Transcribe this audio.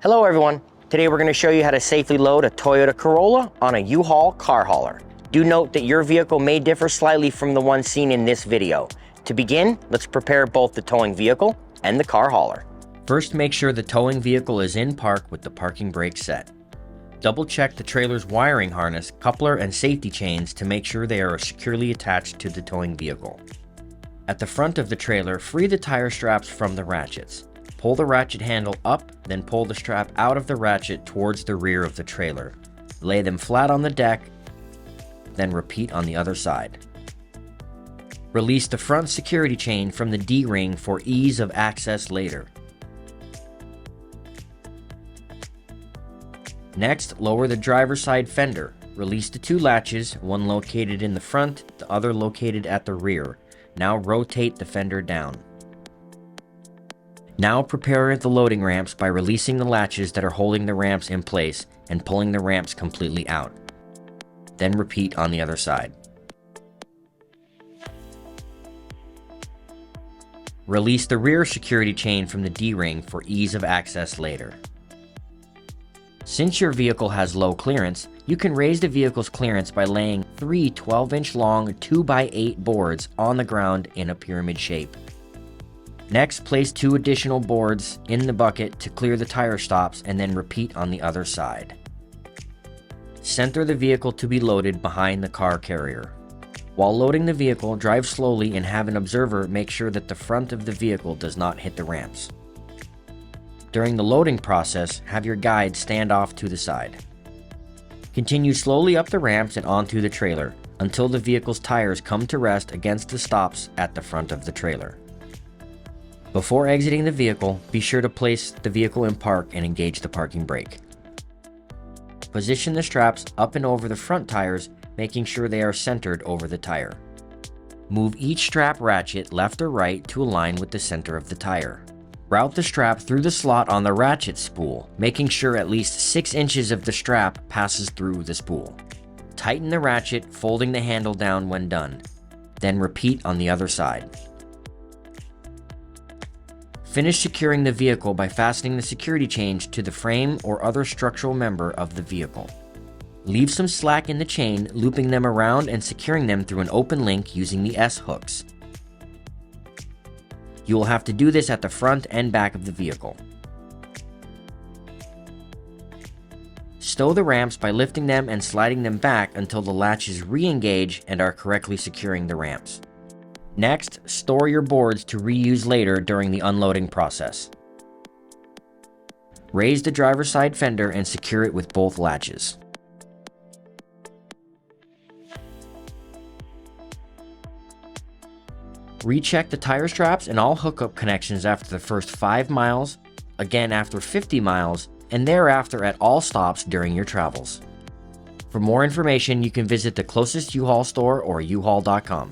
Hello everyone. Today we're going to show you how to safely load a Toyota Corolla on a U-Haul car hauler. Do note that your vehicle may differ slightly from the one seen in this video. To begin, let's prepare both the towing vehicle and the car hauler. First, make sure the towing vehicle is in park with the parking brake set. Double check the trailer's wiring harness, coupler, and safety chains to make sure they are securely attached to the towing vehicle. At the front of the trailer, free the tire straps from the ratchets. Pull the ratchet handle up, then pull the strap out of the ratchet towards the rear of the trailer. Lay them flat on the deck, then repeat on the other side. Release the front security chain from the D-ring for ease of access later. Next, lower the driver's side fender. Release the two latches, one located in the front, the other located at the rear. Now rotate the fender down. Now prepare the loading ramps by releasing the latches that are holding the ramps in place and pulling the ramps completely out. Then repeat on the other side. Release the rear security chain from the D-ring for ease of access later. Since your vehicle has low clearance, you can raise the vehicle's clearance by laying 3 12-inch long 2x8 boards on the ground in a pyramid shape. Next, place 2 additional boards in the bucket to clear the tire stops and then repeat on the other side. Center the vehicle to be loaded behind the car carrier. While loading the vehicle, drive slowly and have an observer make sure that the front of the vehicle does not hit the ramps. During the loading process, have your guide stand off to the side. Continue slowly up the ramps and onto the trailer until the vehicle's tires come to rest against the stops at the front of the trailer. Before exiting the vehicle, be sure to place the vehicle in park and engage the parking brake. Position the straps up and over the front tires, making sure they are centered over the tire. Move each strap ratchet left or right to align with the center of the tire. Route the strap through the slot on the ratchet spool, making sure at least 6 inches of the strap passes through the spool. Tighten the ratchet, folding the handle down when done. Then repeat on the other side. Finish securing the vehicle by fastening the security chain to the frame or other structural member of the vehicle. Leave some slack in the chain, looping them around and securing them through an open link using the S-hooks. You will have to do this at the front and back of the vehicle. Stow the ramps by lifting them and sliding them back until the latches re-engage and are correctly securing the ramps. Next, store your boards to reuse later during the unloading process. Raise the driver's side fender and secure it with both latches. Recheck the tire straps and all hookup connections after the first 5 miles, again after 50 miles, and thereafter at all stops during your travels. For more information, you can visit the closest U-Haul store or uhaul.com.